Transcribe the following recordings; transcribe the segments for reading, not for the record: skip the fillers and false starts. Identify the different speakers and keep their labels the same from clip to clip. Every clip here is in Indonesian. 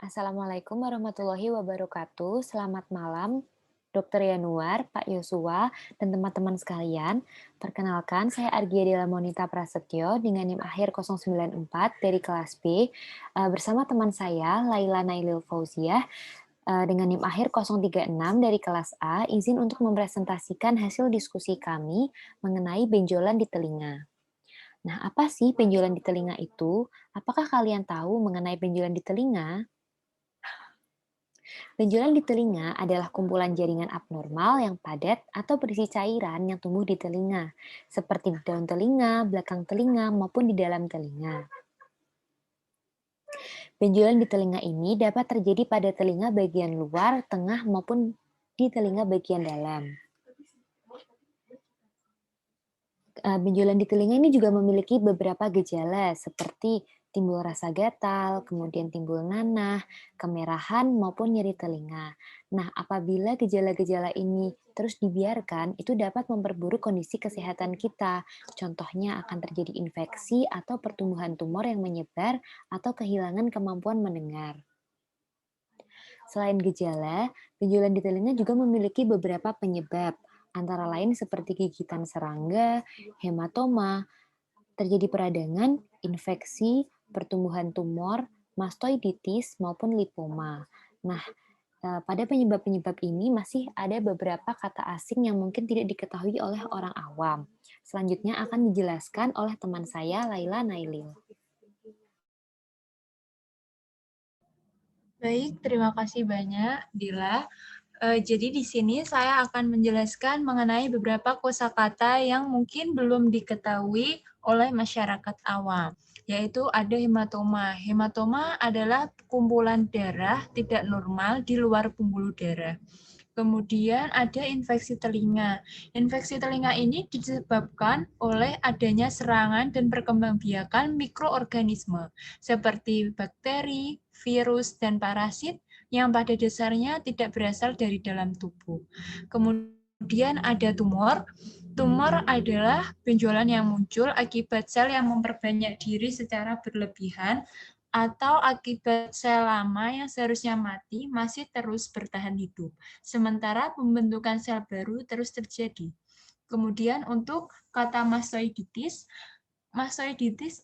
Speaker 1: Assalamualaikum warahmatullahi wabarakatuh. Selamat malam, Dr. Yanuar, Pak Yosua, dan teman-teman sekalian. Perkenalkan, saya Argiadila Monita Prasetyo dengan NIM akhir 094 dari kelas B bersama teman saya Laila Nailil Fauziah dengan NIM akhir 036 dari kelas A. Izin untuk mempresentasikan hasil diskusi kami mengenai benjolan di telinga. Nah, apa sih benjolan di telinga itu? Apakah kalian tahu mengenai benjolan di telinga? Benjolan di telinga adalah kumpulan jaringan abnormal yang padat atau berisi cairan yang tumbuh di telinga, seperti di daun telinga, belakang telinga, maupun di dalam telinga. Benjolan di telinga ini dapat terjadi pada telinga bagian luar, tengah, maupun di telinga bagian dalam. Benjolan di telinga ini juga memiliki beberapa gejala seperti timbul rasa gatal, kemudian timbul nanah, kemerahan, maupun nyeri telinga. Nah, apabila gejala-gejala ini terus dibiarkan, itu dapat memperburuk kondisi kesehatan kita. Contohnya akan terjadi infeksi atau pertumbuhan tumor yang menyebar atau kehilangan kemampuan mendengar. Selain gejala, benjolan di telinga juga memiliki beberapa penyebab, antara lain seperti gigitan serangga, hematoma, terjadi peradangan, infeksi, pertumbuhan tumor, mastoiditis, maupun lipoma. Nah, pada penyebab-penyebab ini masih ada beberapa kata asing yang mungkin tidak diketahui oleh orang awam. Selanjutnya akan dijelaskan oleh teman saya, Laila Nailil.
Speaker 2: Baik, terima kasih banyak, Dila. Jadi di sini saya akan menjelaskan mengenai beberapa kosakata yang mungkin belum diketahui oleh masyarakat awam, yaitu ada hematoma. Hematoma adalah kumpulan darah tidak normal di luar pembuluh darah. Kemudian ada infeksi telinga. Infeksi telinga ini disebabkan oleh adanya serangan dan perkembangbiakan mikroorganisme seperti bakteri, virus, dan parasit yang pada dasarnya tidak berasal dari dalam tubuh. Kemudian ada tumor. Tumor adalah benjolan yang muncul akibat sel yang memperbanyak diri secara berlebihan atau akibat sel lama yang seharusnya mati masih terus bertahan hidup, sementara pembentukan sel baru terus terjadi. Kemudian untuk kata mastoiditis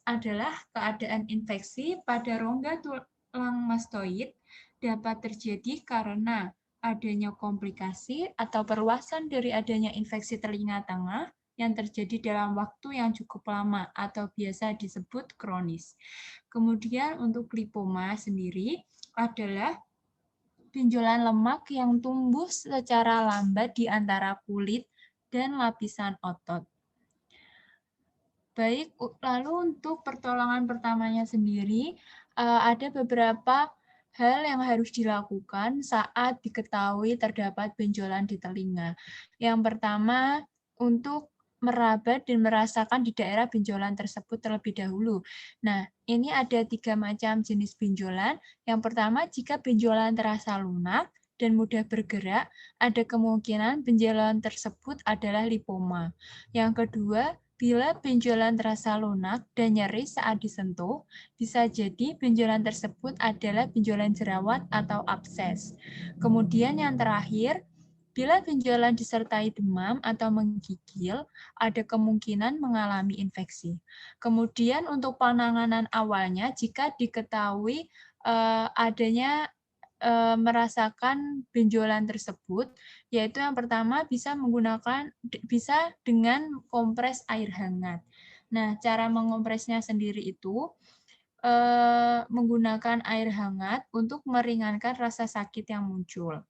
Speaker 2: adalah keadaan infeksi pada rongga tulang mastoid dapat terjadi karena adanya komplikasi atau perluasan dari adanya infeksi telinga tengah yang terjadi dalam waktu yang cukup lama atau biasa disebut kronis. Kemudian untuk lipoma sendiri adalah benjolan lemak yang tumbuh secara lambat di antara kulit dan lapisan otot. Baik, lalu untuk pertolongan pertamanya sendiri, ada beberapa hal yang harus dilakukan saat diketahui terdapat benjolan di telinga. Yang pertama, untuk meraba dan merasakan di daerah benjolan tersebut terlebih dahulu. Nah, ini ada 3 macam jenis benjolan. Yang pertama, jika benjolan terasa lunak dan mudah bergerak, ada kemungkinan benjolan tersebut adalah lipoma. Yang kedua, bila benjolan terasa lunak dan nyeri saat disentuh, bisa jadi benjolan tersebut adalah benjolan jerawat atau abses. Kemudian yang terakhir, bila benjolan disertai demam atau menggigil, ada kemungkinan mengalami infeksi. Kemudian untuk penanganan awalnya, jika diketahui adanya merasakan benjolan tersebut, yaitu yang pertama bisa dengan kompres air hangat. Nah, cara mengompresnya sendiri itu menggunakan air hangat untuk meringankan rasa sakit yang muncul.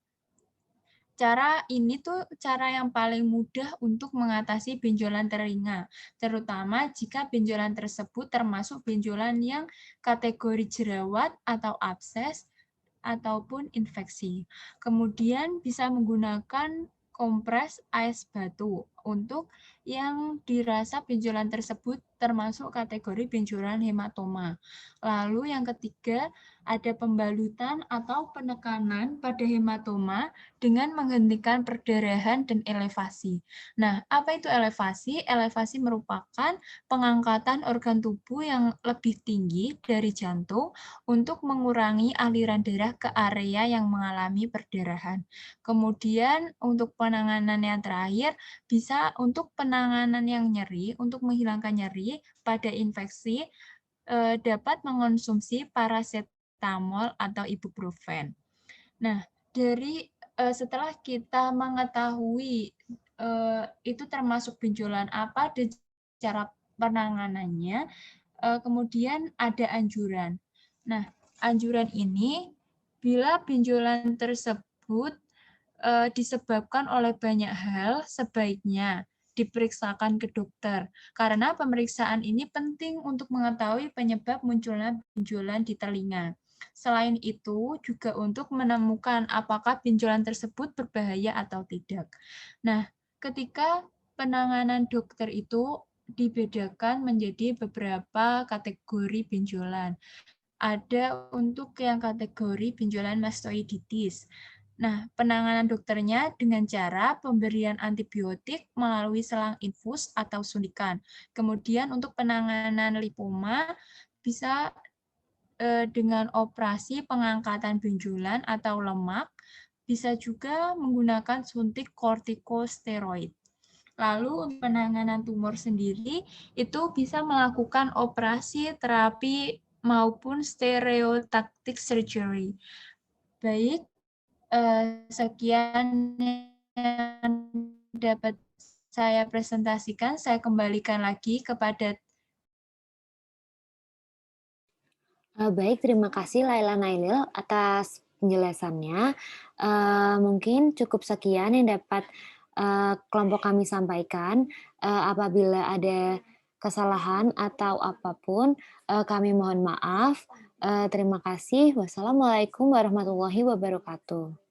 Speaker 2: Cara ini tuh cara yang paling mudah untuk mengatasi benjolan telinga, terutama jika benjolan tersebut termasuk benjolan yang kategori jerawat atau abses ataupun infeksi. Kemudian bisa menggunakan kompres ais batu untuk yang dirasa benjolan tersebut termasuk kategori benjolan hematoma. Lalu yang ketiga, ada pembalutan atau penekanan pada hematoma dengan menghentikan perdarahan dan elevasi. Nah, apa itu elevasi? Elevasi merupakan pengangkatan organ tubuh yang lebih tinggi dari jantung untuk mengurangi aliran darah ke area yang mengalami perdarahan. Kemudian untuk penanganan yang terakhir, bisa untuk penanganan yang nyeri, untuk menghilangkan nyeri pada infeksi, dapat mengonsumsi parasetamol atau ibuprofen. Nah, setelah kita mengetahui, itu termasuk benjolan apa dan cara penanganannya, kemudian ada anjuran. Nah, anjuran ini bila benjolan tersebut, disebabkan oleh banyak hal, sebaiknya diperiksakan ke dokter. Karena pemeriksaan ini penting untuk mengetahui penyebab munculnya benjolan di telinga. Selain itu, juga untuk menemukan apakah benjolan tersebut berbahaya atau tidak. Nah, ketika penanganan dokter itu dibedakan menjadi beberapa kategori benjolan. Ada untuk yang kategori benjolan mastoiditis. Nah, penanganan dokternya dengan cara pemberian antibiotik melalui selang infus atau suntikan. Kemudian untuk penanganan lipoma bisa dengan operasi pengangkatan benjolan atau lemak, bisa juga menggunakan suntik kortikosteroid. Lalu untuk penanganan tumor sendiri itu bisa melakukan operasi, terapi maupun stereotactic surgery. Baik, sekian yang dapat saya presentasikan. Saya kembalikan lagi kepada
Speaker 1: Baik, terima kasih Laila Nailil atas penjelasannya. Mungkin cukup sekian yang dapat, kelompok kami sampaikan. Apabila ada kesalahan atau apapun, kami mohon maaf. Terima kasih. Wassalamualaikum warahmatullahi wabarakatuh.